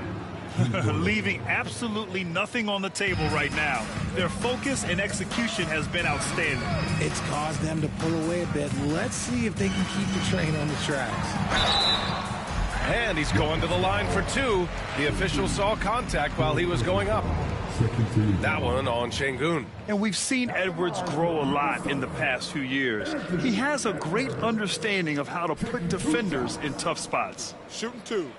[SPEAKER 3] Leaving absolutely nothing on the table right now. Their focus and execution has been outstanding.
[SPEAKER 5] It's caused them to pull away a bit. Let's see if they can keep the train on the tracks.
[SPEAKER 2] And he's going to the line for 2. The official saw contact while he was going up. That one on Şengün.
[SPEAKER 3] And we've seen Edwards grow a lot in the past few years. He has a great understanding of how to put defenders in tough spots.
[SPEAKER 7] Shooting 2.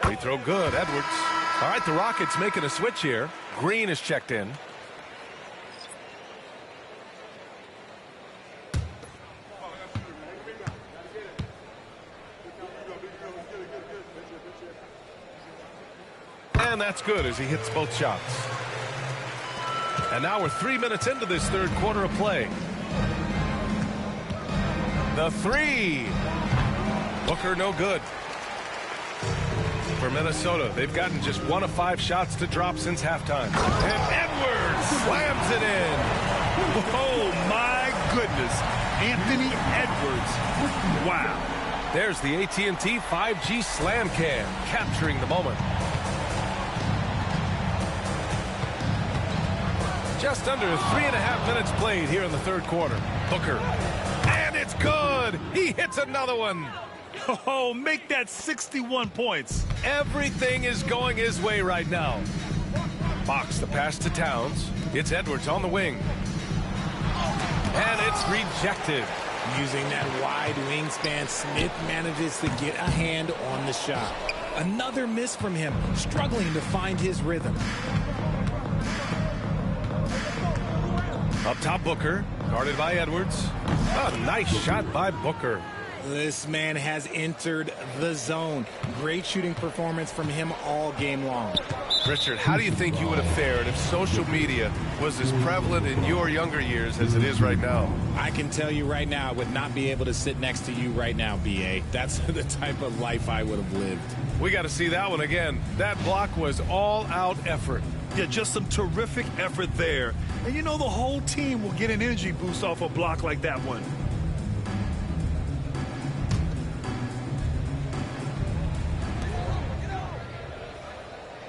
[SPEAKER 2] Free throw good, Edwards. All right, the Rockets making a switch here. Green is checked in. And that's good as he hits both shots. And now we're 3 minutes into this third quarter of play. The 3. Booker no good. For Minnesota, they've gotten just 1 of 5 shots to drop since halftime. And Edwards slams it in.
[SPEAKER 3] Oh, my goodness. Anthony Edwards. Wow.
[SPEAKER 2] There's the AT&T 5G Slam Cam, capturing the moment. Just under 3.5 minutes played here in the third quarter. Booker. And it's good. He hits another one.
[SPEAKER 3] Oh, make that 61 points.
[SPEAKER 2] Everything is going his way right now. Fox, the pass to Towns. It's Edwards on the wing. And it's rejected.
[SPEAKER 5] Using that wide wingspan, Smith manages to get a hand on the shot. Another miss from him, struggling to find his rhythm.
[SPEAKER 2] Up top, Booker, guarded by Edwards. A nice shot by Booker.
[SPEAKER 5] This man has entered the zone. Great shooting performance from him all game long.
[SPEAKER 2] Richard, how do you think you would have fared if social media was as prevalent in your younger years as it is right now?
[SPEAKER 5] I can tell you right now, I would not be able to sit next to you right now, B.A. That's the type of life I would have lived.
[SPEAKER 2] We got to see that one again. That block was all-out effort.
[SPEAKER 3] Yeah, just some terrific effort there. And you know the whole team will get an energy boost off a block like that one.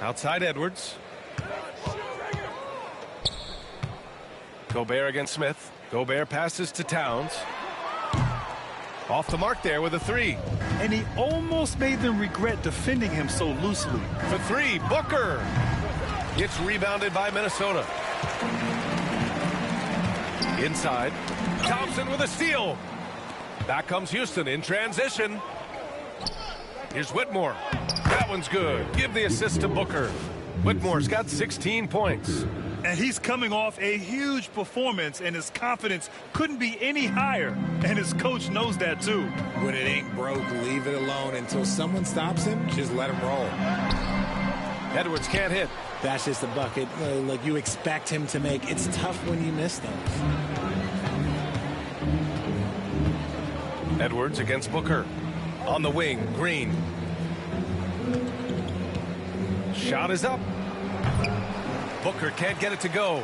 [SPEAKER 2] Outside Edwards. Gobert against Smith. Gobert passes to Towns. Off the mark there with a 3.
[SPEAKER 3] And he almost made them regret defending him so loosely.
[SPEAKER 2] For 3, Booker. It's rebounded by Minnesota. Inside. Thompson with a steal. Back comes Houston in transition. Here's Whitmore. That one's good. Give the assist to Booker. Whitmore's got 16 points.
[SPEAKER 3] And he's coming off a huge performance, and his confidence couldn't be any higher. And his coach knows that, too.
[SPEAKER 5] When it ain't broke, leave it alone. Until someone stops him, just let him roll.
[SPEAKER 2] Edwards can't hit.
[SPEAKER 5] That's just a bucket like you expect him to make. It's tough when you miss those.
[SPEAKER 2] Edwards against Booker. On the wing, Green. Shot is up. Booker can't get it to go.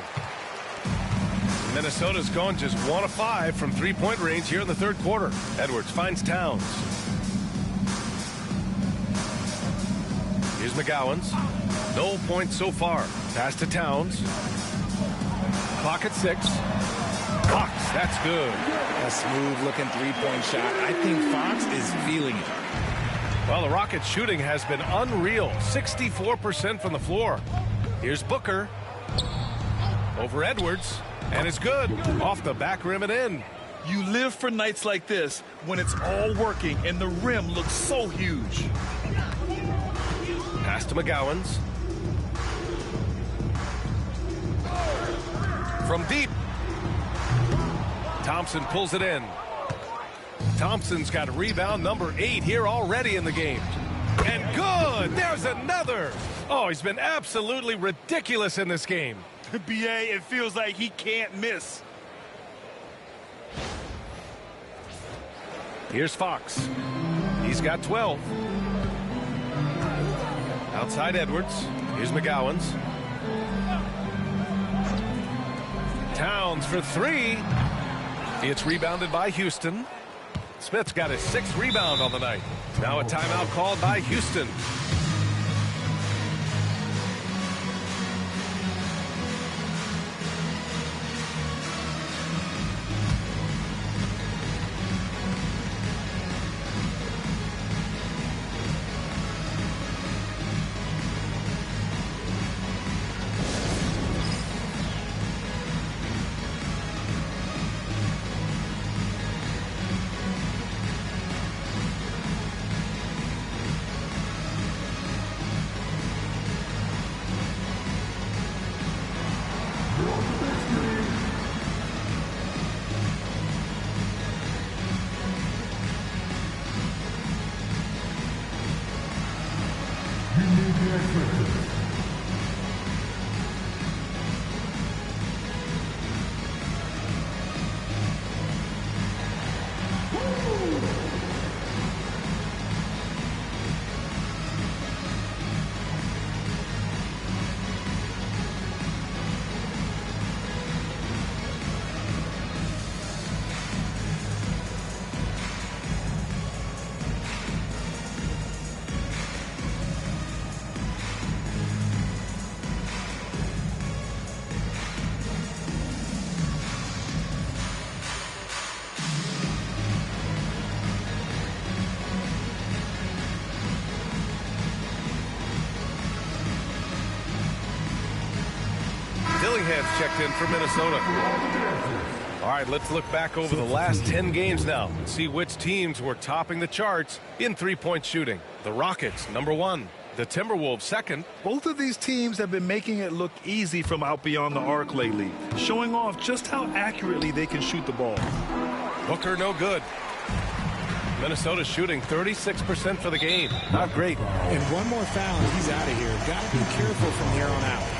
[SPEAKER 2] Minnesota's gone just 1 of 5 from three-point range here in the third quarter. Edwards finds Towns. Here's McGowan's. No points so far. Pass to Towns. Clock at 6. Fox, that's good.
[SPEAKER 5] A smooth-looking three-point shot. I think Fox is feeling it.
[SPEAKER 2] Well, the Rockets' shooting has been unreal. 64% from the floor. Here's Booker. Over Edwards. And it's good. Off the back rim and in.
[SPEAKER 3] You live for nights like this when it's all working and the rim looks so huge.
[SPEAKER 2] Pass to McGowan's. From deep. Thompson pulls it in. Thompson's got rebound number 8 here already in the game. And good! There's another! Oh, he's been absolutely ridiculous in this game.
[SPEAKER 3] BA, it feels like he can't miss.
[SPEAKER 2] Here's Fox. He's got 12. Outside Edwards. Here's McGowan's. Towns for 3. It's rebounded by Houston. Smith's got his 6th rebound on the night. Now a timeout called by Houston. Dillingham's checked in for Minnesota. All right, let's look back over the last 10 games now and see which teams were topping the charts in three-point shooting. The Rockets, number 1. The Timberwolves, 2nd.
[SPEAKER 3] Both of these teams have been making it look easy from out beyond the arc lately, showing off just how accurately they can shoot the ball.
[SPEAKER 2] Booker, no good. Minnesota shooting 36% for the game. Not great.
[SPEAKER 5] And one more foul and he's out of here. Got to be careful from here on out.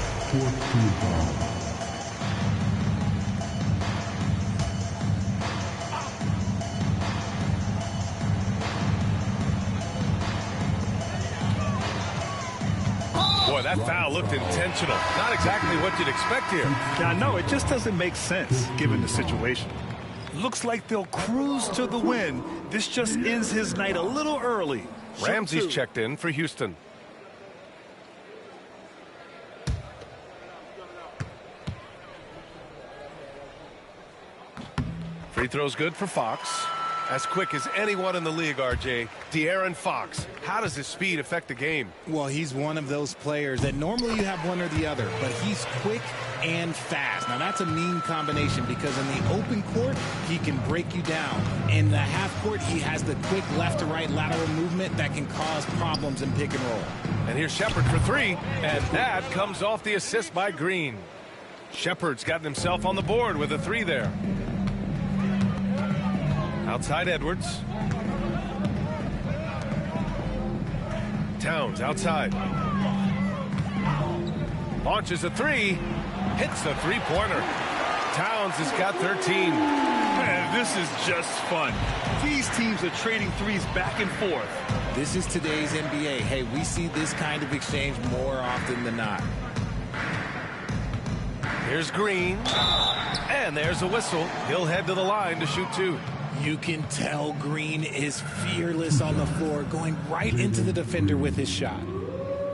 [SPEAKER 2] Boy, that foul looked intentional. Not exactly what you'd expect here.
[SPEAKER 3] Yeah, no, it just doesn't make sense given the situation. Looks like they'll cruise to the win. This just ends his night a little early.
[SPEAKER 2] Ramsey's checked in for Houston. Free throw's good for Fox. As quick as anyone in the league, RJ. De'Aaron Fox. How does his speed affect the game?
[SPEAKER 5] Well, he's one of those players that normally you have one or the other, but he's quick and fast. Now, that's a mean combination because in the open court, he can break you down. In the half court, he has the quick left to right lateral movement that can cause problems in pick and roll.
[SPEAKER 2] And here's Shepard for 3, and that comes off the assist by Green. Shepard's gotten himself on the board with a 3 there. Outside Edwards. Towns outside. Launches a 3. Hits a three-pointer. Towns has got 13.
[SPEAKER 3] This is just fun. These teams are trading threes back and forth.
[SPEAKER 5] This is today's NBA. Hey, we see this kind of exchange more often than not.
[SPEAKER 2] Here's Green. And there's a whistle. He'll head to the line to shoot two.
[SPEAKER 5] You can tell Green is fearless on the floor, going right into the defender with his shot.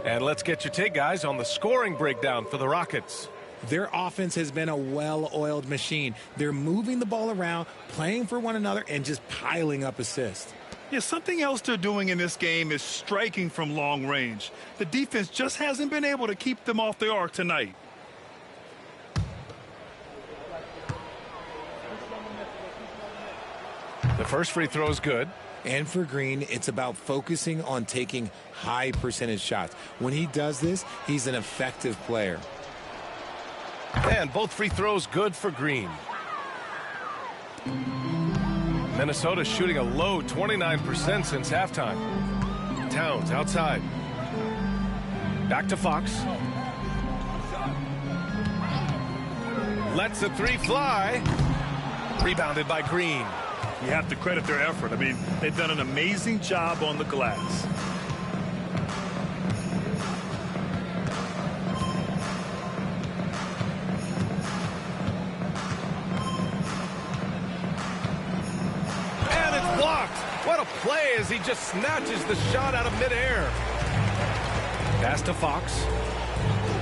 [SPEAKER 2] And let's get your take, guys, on the scoring breakdown for the Rockets.
[SPEAKER 5] Their offense has been a well-oiled machine. They're moving the ball around, playing for one another, and just piling up assists.
[SPEAKER 3] Yeah, something else they're doing in this game is striking from long range. The defense just hasn't been able to keep them off the arc tonight.
[SPEAKER 2] The first free throw is good.
[SPEAKER 5] And for Green, it's about focusing on taking high percentage shots. When he does this, he's an effective player.
[SPEAKER 2] And both free throws good for Green. Minnesota shooting a low 29% since halftime. Towns outside. Back to Fox. Lets the three fly. Rebounded by Green.
[SPEAKER 3] You have to credit their effort. I mean, they've done an amazing job on the glass.
[SPEAKER 2] And it's blocked. What a play as he just snatches the shot out of midair. Pass to Fox.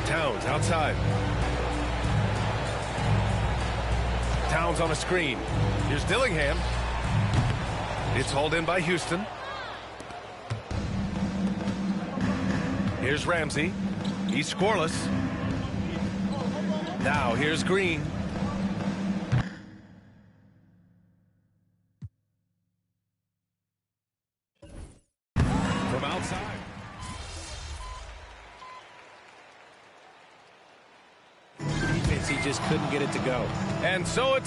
[SPEAKER 2] Towns outside. Towns on a screen. Here's Dillingham. It's hauled in by Houston. Here's Ramsey. He's scoreless. Now here's Green. From outside.
[SPEAKER 5] Defense, he just couldn't get it to go.
[SPEAKER 2] And so it's